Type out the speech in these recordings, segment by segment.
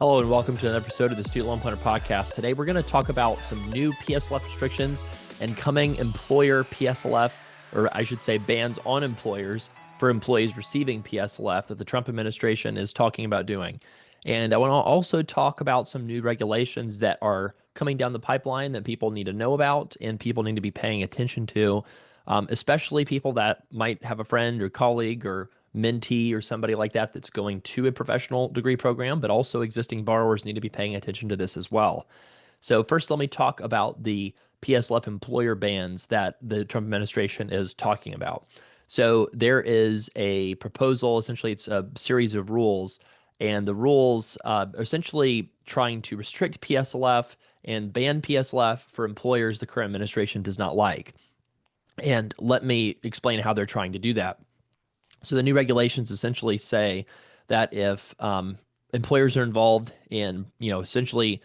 Hello and welcome to another episode of the Student Loan Planner Podcast. Today we're going to talk about some new PSLF restrictions and coming employer PSLF, or I should say bans on employers for employees receiving PSLF that the Trump administration is talking about doing. And I want to also talk about some new regulations that are coming down the pipeline that people need to know about and people need to be paying attention to, especially people that might have a friend or colleague or mentee or somebody like that that's going to a professional degree program, but also existing borrowers need to be paying attention to this as well. So first, let me talk about the PSLF employer bans that the Trump administration is talking about. So there is a proposal, essentially it's a series of rules, and the rules are essentially trying to restrict PSLF and ban PSLF for employers the current administration does not like. And let me explain how they're trying to do that. So the new regulations essentially say that if employers are involved in, essentially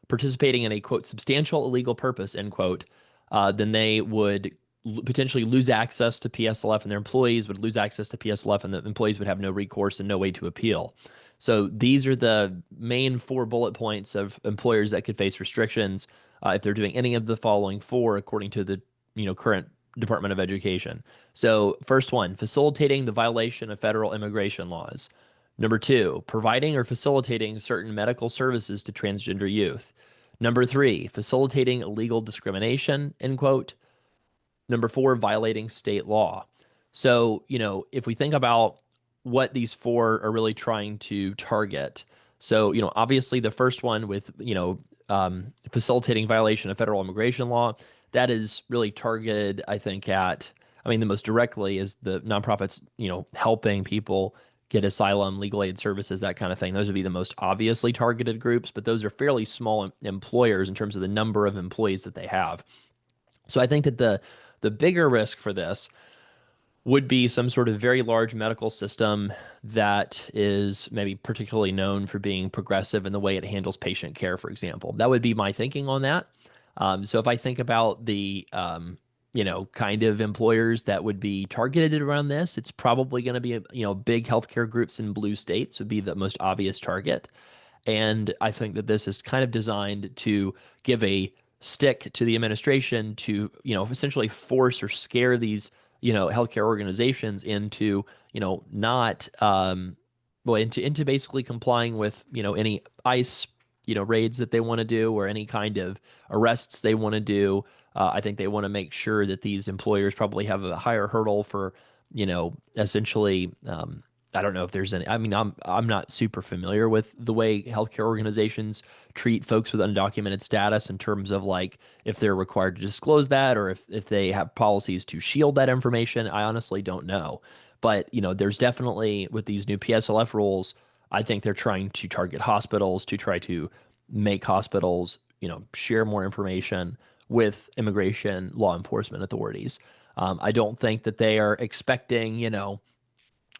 participating in a quote substantial illegal purpose end quote, then they would potentially lose access to PSLF, and their employees would lose access to PSLF, and the employees would have no recourse and no way to appeal. So these are the main 4 bullet points of employers that could face restrictions if they're doing any of the following 4, according to the current Department of Education. So, first one, facilitating the violation of federal immigration laws. Number 2, providing or facilitating certain medical services to transgender youth. Number 3, facilitating illegal discrimination, end quote. Number 4, violating state law. So, if we think about what these 4 are really trying to target, so, obviously the first one with, facilitating violation of federal immigration law, that is really targeted, I think, the most directly is the nonprofits, helping people get asylum, legal aid services, that kind of thing. Those would be the most obviously targeted groups, but those are fairly small employers in terms of the number of employees that they have. So I think that the bigger risk for this would be some sort of very large medical system that is maybe particularly known for being progressive in the way it handles patient care, for example. That would be my thinking on that. So if I think about the, kind of employers that would be targeted around this, it's probably going to be, big healthcare groups in blue states would be the most obvious target. And I think that this is kind of designed to give a stick to the administration to, essentially force or scare these, healthcare organizations into, not, into basically complying with, any ICE, raids that they want to do or any kind of arrests they want to do. I think they want to make sure that these employers probably have a higher hurdle for, essentially, I don't know if there's any. I'm not super familiar with the way healthcare organizations treat folks with undocumented status in terms of like if they're required to disclose that or if they have policies to shield that information. I honestly don't know. But, there's definitely with these new PSLF rules, I think they're trying to target hospitals to try to make hospitals, share more information with immigration law enforcement authorities. I don't think that they are expecting,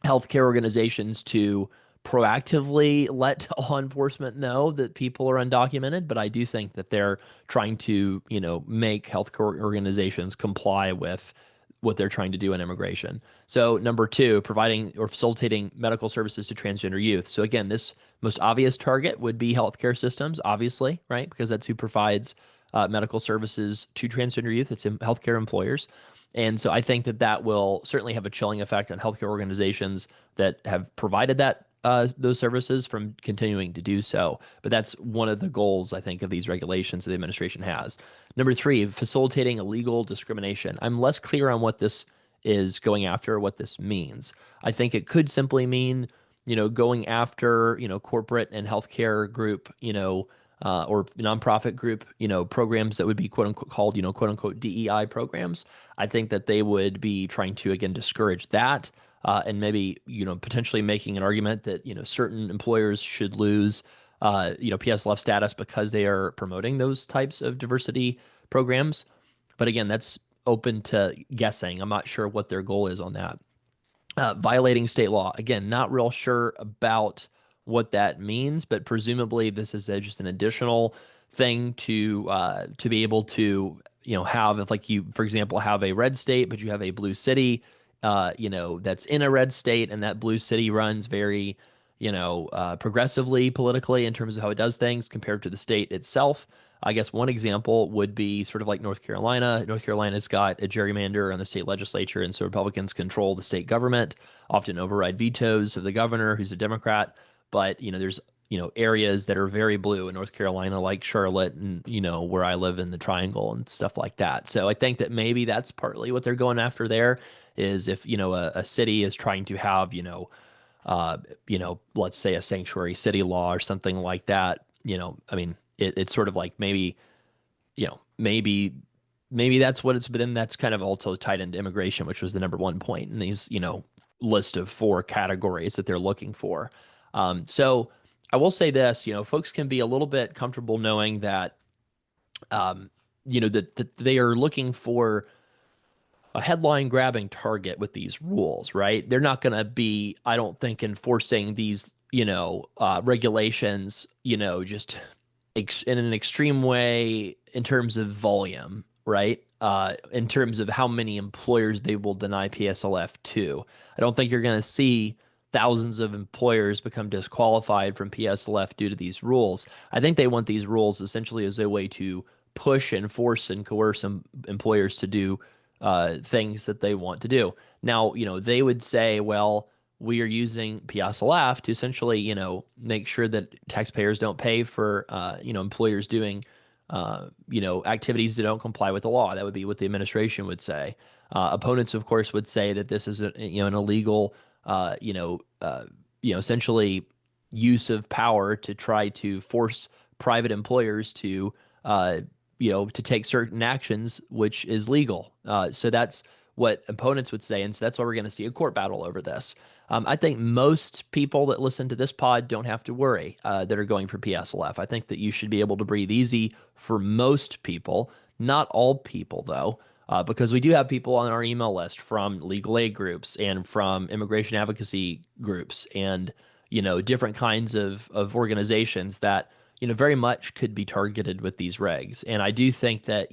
healthcare organizations to proactively let law enforcement know that people are undocumented, but I do think that they're trying to, make healthcare organizations comply with what they're trying to do in immigration. So number 2, providing or facilitating medical services to transgender youth. So again, this most obvious target would be healthcare systems, obviously, right? Because that's who provides medical services to transgender youth. It's healthcare employers. And so I think that that will certainly have a chilling effect on healthcare organizations that have provided that those services from continuing to do so. But that's one of the goals, I think, of these regulations the administration has. Number 3, facilitating illegal discrimination. I'm less clear on what this is going after, what this means. I think it could simply mean, going after, corporate and healthcare group, or nonprofit group, programs that would be quote unquote called, quote unquote DEI programs. I think that they would be trying to, again, discourage that and maybe, potentially making an argument that, certain employers should lose, PSLF status because they are promoting those types of diversity programs. But again, that's open to guessing. I'm not sure what their goal is on that. Violating state law. Again, not real sure about what that means, but presumably this is just an additional thing to be able to have if like you, for example, have a red state, but you have a blue city, that's in a red state, and that blue city runs very progressively politically in terms of how it does things compared to the state itself. I guess one example would be sort of like North Carolina. North Carolina's got a gerrymander on the state legislature, and so Republicans control the state government, often override vetoes of the governor, who's a Democrat. But there's areas that are very blue in North Carolina, like Charlotte, and where I live in the Triangle and stuff like that. So I think that maybe that's partly what they're going after there. Is if a city is trying to have let's say a sanctuary city law or something like that. I mean, it's sort of like maybe, maybe that's what it's, but then that's kind of also tied into immigration, which was the number one point in these, list of four categories that they're looking for. So I will say this, folks can be a little bit comfortable knowing that, that they are looking for a headline grabbing target with these rules, right? They're not going to be, I don't think, enforcing these, regulations, just in an extreme way in terms of volume, right? In terms of how many employers they will deny PSLF to. I don't think you're going to see thousands of employers become disqualified from PSLF due to these rules. I think they want these rules essentially as a way to push and force and coerce employers to do things that they want to do. Now, they would say, well, we are using PSLF to essentially, make sure that taxpayers don't pay for, employers doing, activities that don't comply with the law. That would be what the administration would say. Opponents, of course, would say that this is an illegal, essentially use of power to try to force private employers to, to take certain actions, which is legal. So that's what opponents would say. And so that's why we're going to see a court battle over this. I think most people that listen to this pod don't have to worry that are going for PSLF. I think that you should be able to breathe easy for most people, not all people, though, because we do have people on our email list from legal aid groups and from immigration advocacy groups and, different kinds of organizations that, very much could be targeted with these regs. And I do think that,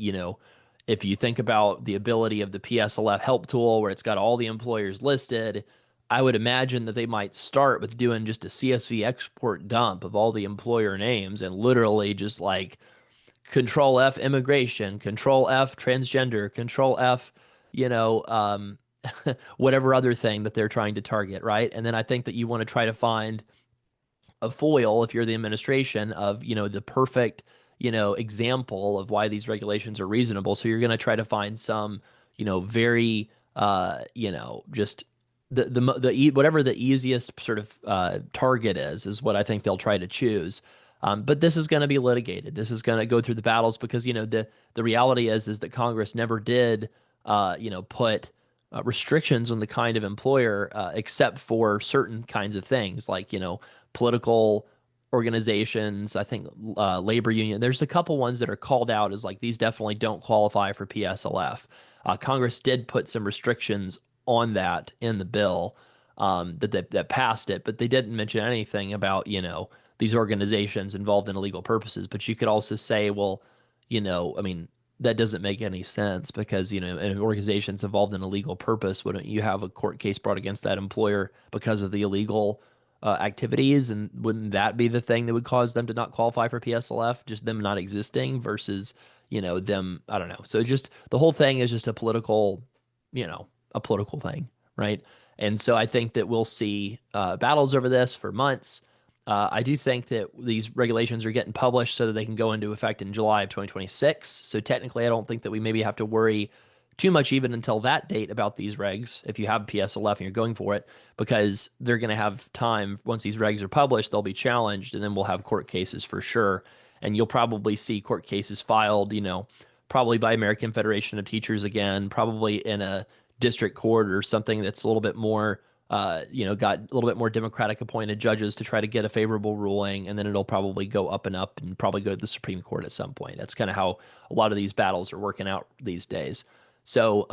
if you think about the ability of the PSLF help tool where it's got all the employers listed, I would imagine that they might start with doing just a CSV export dump of all the employer names and literally just like control F immigration, control F transgender, control F, whatever other thing that they're trying to target, right? And then I think that you want to try to find a foil if you're the administration of, the perfect, example of why these regulations are reasonable. So you're going to try to find some, very, just whatever the easiest sort of target is what I think they'll try to choose. But this is going to be litigated. This is going to go through the battles because the reality is that Congress never did put restrictions on the kind of employer except for certain kinds of things like political organizations. I think labor union. There's a couple ones that are called out as like these definitely don't qualify for PSLF. Congress did put some restrictions on that in the bill that passed it, but they didn't mention anything about these organizations involved in illegal purposes. But you could also say, well, I mean, that doesn't make any sense because an organization's involved in a legal purpose. Wouldn't you have a court case brought against that employer because of the illegal activities, and wouldn't that be the thing that would cause them to not qualify for PSLF? Just them not existing versus them. I don't know. So just the whole thing is just a political thing, right? And so I think that we'll see battles over this for months. I do think that these regulations are getting published so that they can go into effect in July of 2026. So technically, I don't think that we maybe have to worry too much even until that date about these regs if you have PSLF and you're going for it, because they're going to have time once these regs are published, they'll be challenged, and then we'll have court cases for sure. And you'll probably see court cases filed, probably by American Federation of Teachers again, probably in a district court or something that's a little bit more got a little bit more Democratic appointed judges to try to get a favorable ruling, and then it'll probably go up and probably go to the Supreme Court at some point. That's kind of how a lot of these battles are working out these days. So,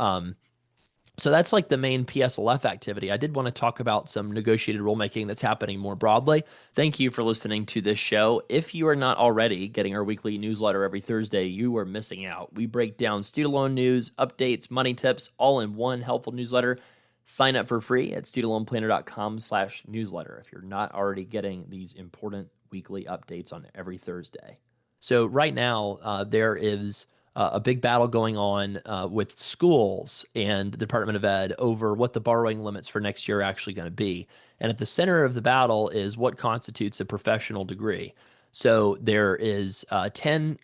so that's like the main PSLF activity. I did want to talk about some negotiated rulemaking that's happening more broadly. Thank you for listening to this show. If you are not already getting our weekly newsletter every Thursday, you are missing out. We break down student loan news, updates, money tips, all in one helpful newsletter Sign up for free at studentloanplanner.com/newsletter if you're not already getting these important weekly updates on every Thursday. So right now, there is a big battle going on with schools and the Department of Ed over what the borrowing limits for next year are actually going to be. And at the center of the battle is what constitutes a professional degree. So there is 10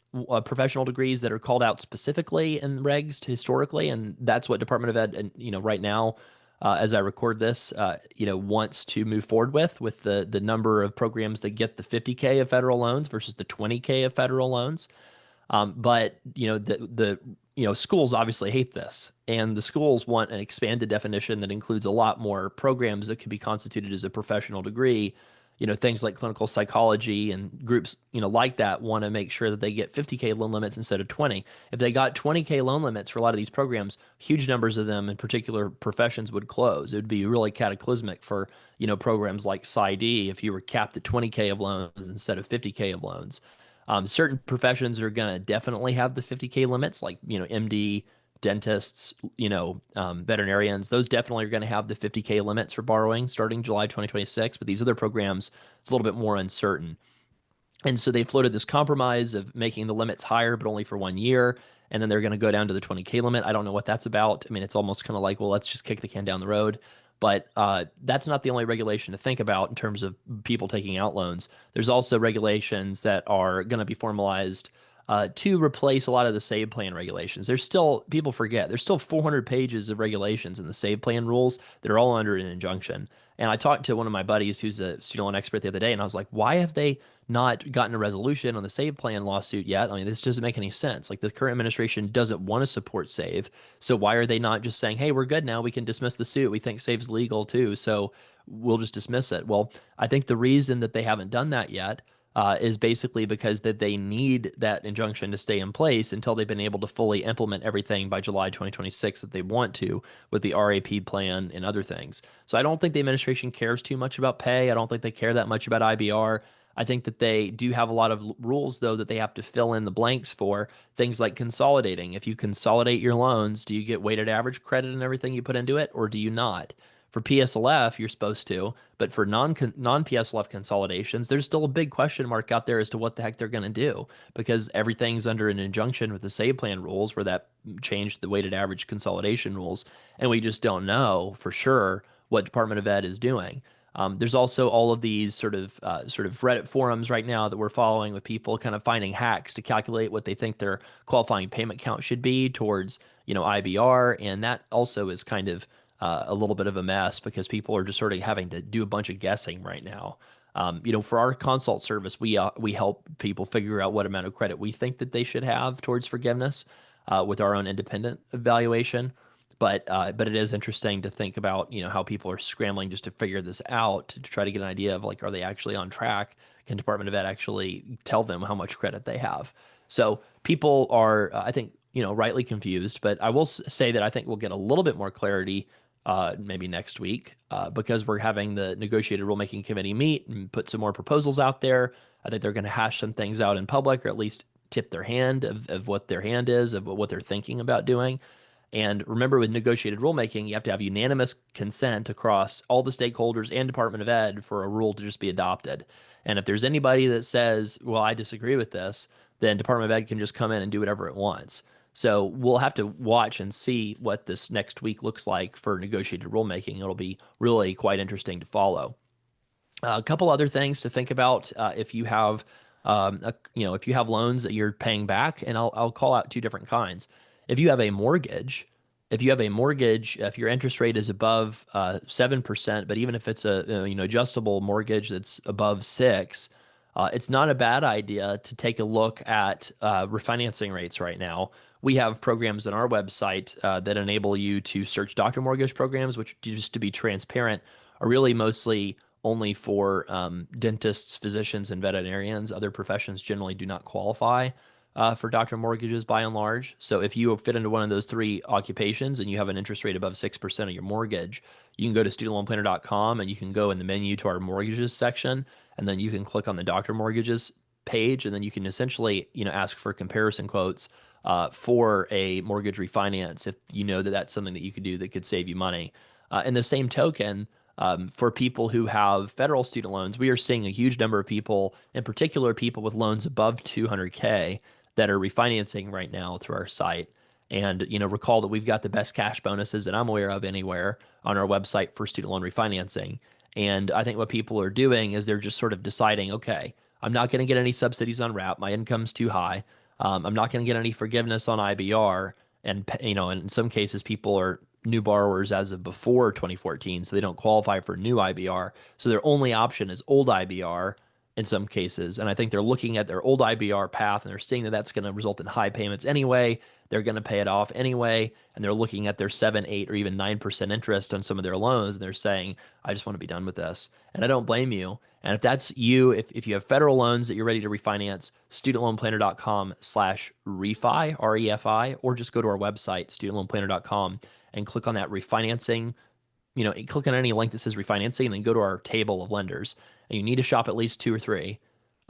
professional degrees that are called out specifically in regs historically, and that's what Department of Ed, and right now, as I record this, wants to move forward with the number of programs that get the 50K of federal loans versus the 20K of federal loans. But schools obviously hate this, and the schools want an expanded definition that includes a lot more programs that could be constituted as a professional degree. Things like clinical psychology and groups, like that want to make sure that they get 50K loan limits instead of 20. If they got 20K loan limits for a lot of these programs, huge numbers of them in particular professions would close. It would be really cataclysmic for, programs like PsyD if you were capped at 20K of loans instead of 50K of loans. Certain professions are going to definitely have the 50K limits, like, MD, dentists, veterinarians. Those definitely are going to have the 50K limits for borrowing starting July 2026. But these other programs, it's a little bit more uncertain. And so they floated this compromise of making the limits higher, but only for 1 year. And then they're going to go down to the 20K limit. I don't know what that's about. I mean, it's almost kind of like, well, let's just kick the can down the road. But that's not the only regulation to think about in terms of people taking out loans. There's also regulations that are going to be formalized to replace a lot of the save plan regulations. There's still, people forget, there's still 400 pages of regulations in the save plan rules that are all under an injunction. And I talked to one of my buddies who's a student loan expert the other day, and I was like, why have they not gotten a resolution on the save plan lawsuit yet? I mean, this doesn't make any sense. Like, the current administration doesn't want to support save. So why are they not just saying, hey, we're good now, we can dismiss the suit, we think save's legal too, so we'll just dismiss it? Well, I think the reason that they haven't done that yet is basically because that they need that injunction to stay in place until they've been able to fully implement everything by July 2026 that they want to with the RAP plan and other things. So I don't think the administration cares too much about pay. I don't think they care that much about IBR. I think that they do have a lot of rules, though, that they have to fill in the blanks for things like consolidating. If you consolidate your loans, do you get weighted average credit and everything you put into it, or do you not? For PSLF, you're supposed to, but for non-PSLF consolidations, there's still a big question mark out there as to what the heck they're going to do, because everything's under an injunction with the save plan rules where that changed the weighted average consolidation rules, and we just don't know for sure what Department of Ed is doing. There's also all of these sort of Reddit forums right now that we're following with people kind of finding hacks to calculate what they think their qualifying payment count should be towards, IBR, and that also is kind of a little bit of a mess because people are just sort of having to do a bunch of guessing right now. For our consult service, we help people figure out what amount of credit we think that they should have towards forgiveness with our own independent evaluation. But it is interesting to think about, how people are scrambling just to figure this out to try to get an idea of, like, are they actually on track? Can Department of Ed actually tell them how much credit they have? So people are, I think, rightly confused. But I will say that I think we'll get a little bit more clarity maybe next week because we're having the negotiated rulemaking committee meet and put some more proposals out there. I think they're going to hash some things out in public, or at least tip their hand of what their hand is, of what they're thinking about doing. And remember, with negotiated rulemaking, you have to have unanimous consent across all the stakeholders and Department of Ed for a rule to just be adopted. And if there's anybody that says, well, I disagree with this, then Department of Ed can just come in and do whatever it wants. So we'll have to watch and see what this next week looks like for negotiated rulemaking. It'll be really quite interesting to follow. A couple other things to think about if you have, if you have loans that you're paying back, and I'll call out two different kinds. If you have a mortgage, if your interest rate is above 7%, but even if it's a adjustable mortgage that's above 6, it's not a bad idea to take a look at refinancing rates right now. We have programs on our website that enable you to search doctor mortgage programs, which, just to be transparent, are really mostly only for dentists, physicians, and veterinarians. Other professions generally do not qualify for doctor mortgages by and large. So if you fit into one of those three occupations and you have an interest rate above 6% of your mortgage, you can go to studentloanplanner.com and you can go in the menu to our mortgages section, and then you can click on the doctor mortgages page, and then you can essentially ask for comparison quotes for a mortgage refinance if you know that that's something that you could do that could save you money. In the same token, for people who have federal student loans, we are seeing a huge number of people, in particular people with loans above 200K, that are refinancing right now through our site. And recall that we've got the best cash bonuses that I'm aware of anywhere on our website for student loan refinancing. And I think what people are doing is they're just sort of deciding, okay, I'm not going to get any subsidies on RAP. My income's too high. I'm not going to get any forgiveness on IBR. And in some cases, people are new borrowers as of before 2014, so they don't qualify for new IBR. So their only option is old IBR in some cases. And I think they're looking at their old IBR path and they're seeing that that's going to result in high payments anyway. They're going to pay it off anyway. And they're looking at their 7, 8, or even 9% interest on some of their loans. And they're saying, I just want to be done with this. And I don't blame you. And if that's you, if you have federal loans that you're ready to refinance, studentloanplanner.com/refi, REFI, or just go to our website, studentloanplanner.com, and click on that refinancing. Click on any link that says refinancing and then go to our table of lenders. And you need to shop at least 2 or 3.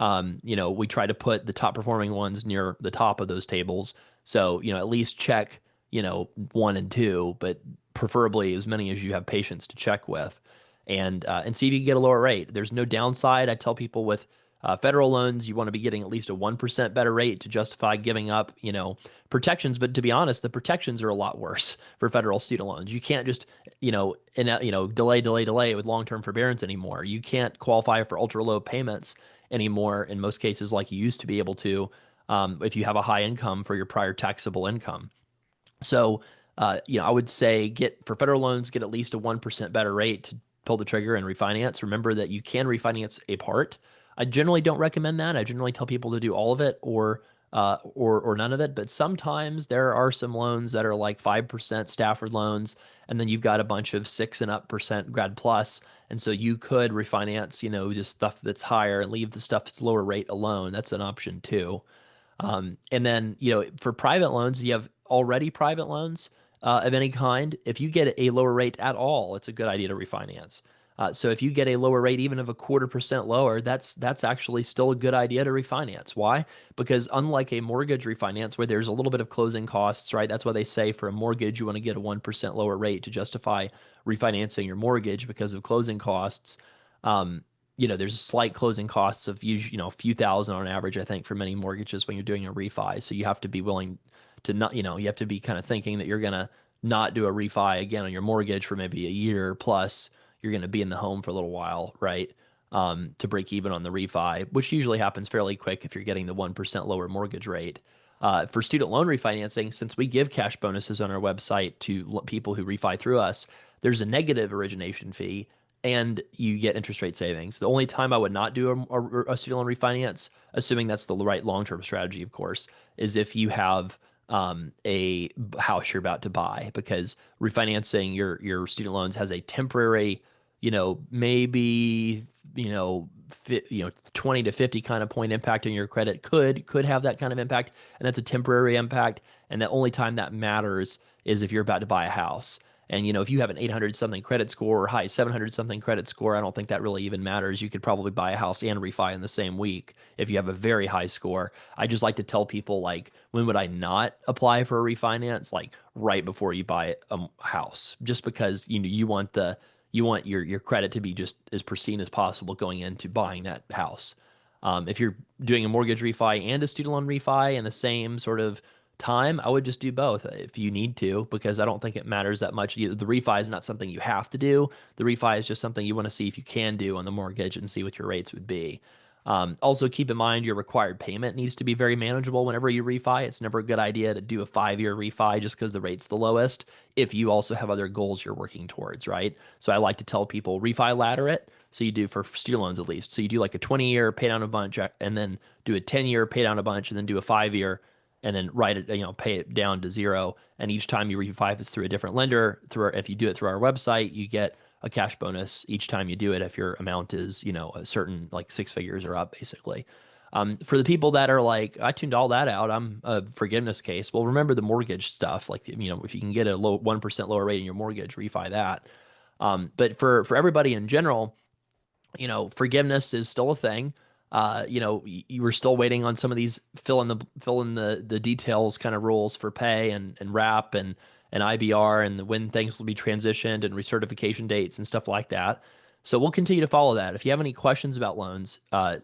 We try to put the top performing ones near the top of those tables. So, at least check, 1 and 2, but preferably as many as you have patience to check with, and see if you can get a lower rate. There's no downside. I tell people with federal loans, you want to be getting at least a 1% better rate to justify giving up, protections. But to be honest, the protections are a lot worse for federal student loans. You can't just, delay with long-term forbearance anymore. You can't qualify for ultra low payments anymore in most cases like you used to be able to, if you have a high income for your prior taxable income. So, I would say for federal loans, get at least a 1% better rate to pull the trigger and refinance. Remember that you can refinance a part. I generally don't recommend that. I generally tell people to do all of it or none of it. But sometimes there are some loans that are like 5% Stafford loans, and then you've got a bunch of 6 and up percent grad plus. And so you could refinance, just stuff that's higher and leave the stuff that's lower rate alone. That's an option too. And then, for private loans, you have already private loans of any kind. If you get a lower rate at all, it's a good idea to refinance. So if you get a lower rate, even of a 0.25% lower, that's actually still a good idea to refinance. Why? Because unlike a mortgage refinance where there's a little bit of closing costs, right? That's why they say for a mortgage, you want to get a 1% lower rate to justify refinancing your mortgage because of closing costs. There's slight closing costs of a few thousand on average, I think, for many mortgages when you're doing a refi. So you have to be willing to not, you have to be kind of thinking that you're going to not do a refi again on your mortgage for maybe a year plus. You're going to be in the home for a little while, right? To break even on the refi, which usually happens fairly quick if you're getting the 1% lower mortgage rate. For student loan refinancing, since we give cash bonuses on our website to people who refi through us, there's a negative origination fee and you get interest rate savings. The only time I would not do a student loan refinance, assuming that's the right long-term strategy, of course, is if you have a house you're about to buy, because refinancing your student loans has a temporary, maybe 20 to 50 kind of point impact on your credit, could have that kind of impact, and that's a temporary impact. And the only time that matters is if you're about to buy a house. And if you have an 800 something credit score or high 700 something credit score, I don't think that really even matters. You could probably buy a house and refi in the same week if you have a very high score. I just like to tell people, like, when would I not apply for a refinance? Like right before you buy a house, just because you want your credit to be just as pristine as possible going into buying that house. If you're doing a mortgage refi and a student loan refi in the same sort of time, I would just do both if you need to, because I don't think it matters that much. The refi is not something you have to do. The refi is just something you want to see if you can do on the mortgage and see what your rates would be. Also, keep in mind your required payment needs to be very manageable whenever you refi. It's never a good idea to do a 5-year refi just because the rate's the lowest if you also have other goals you're working towards, right? So I like to tell people refi ladder it. So you do for student loans at least. So you do like a 20-year pay down a bunch and then do a 10-year pay down a bunch and then do a 5-year and then write it, pay it down to zero. And each time you refi, it's through a different lender. If you do it through our website, you get a cash bonus each time you do it if your amount is, a certain like 6 figures or up, basically. For the people that are like, I tuned all that out, I'm a forgiveness case. Well, remember the mortgage stuff. Like, if you can get a 1% lower rate in your mortgage, refi that. But for everybody in general, forgiveness is still a thing. You were still waiting on some of these fill in the details kind of rules for pay and wrap and IBR and when things will be transitioned and recertification dates and stuff like that. So we'll continue to follow that. If you have any questions about loans,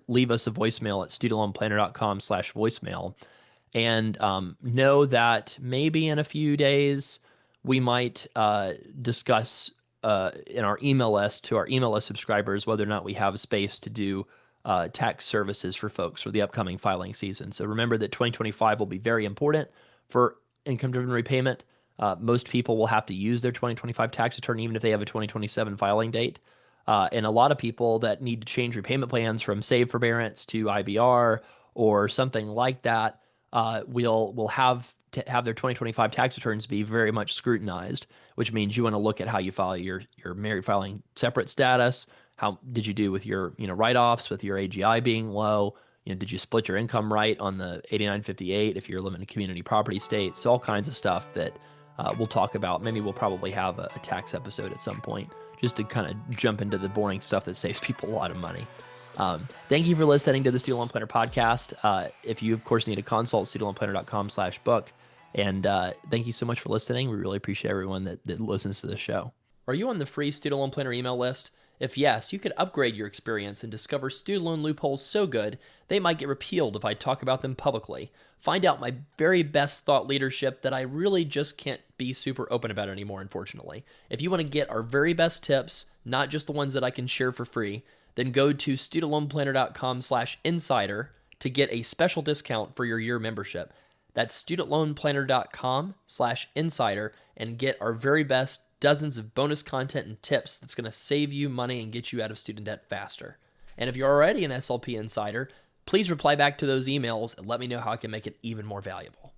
leave us a voicemail at studentloanplanner.com/voicemail. And know that maybe in a few days we might discuss in our email list to our email list subscribers whether or not we have a space to do tax services for folks for the upcoming filing season. So remember that 2025 will be very important for income-driven repayment. Most people will have to use their 2025 tax return even if they have a 2027 filing date. And a lot of people that need to change repayment plans from save forbearance to IBR or something like that will have to have their 2025 tax returns be very much scrutinized, which means you want to look at how you file your married filing separate status. How did you do with your write-offs, with your AGI being low? Did you split your income right on the 8958 if you're living in a community property state? So all kinds of stuff that we'll talk about. Maybe we'll probably have a tax episode at some point just to kind of jump into the boring stuff that saves people a lot of money. Thank you for listening to the Student Loan Planner podcast. If you, of course, need a consult, studentloanplanner.com/book. And thank you so much for listening. We really appreciate everyone that listens to the show. Are you on the free Student Loan Planner email list? If yes, you could upgrade your experience and discover student loan loopholes so good they might get repealed if I talk about them publicly. Find out my very best thought leadership that I really just can't be super open about anymore, unfortunately. If you want to get our very best tips, not just the ones that I can share for free, then go to studentloanplanner.com/insider to get a special discount for your year membership. That's studentloanplanner.com/insider and get our very best dozens of bonus content and tips that's going to save you money and get you out of student debt faster. And if you're already an SLP insider, please reply back to those emails and let me know how I can make it even more valuable.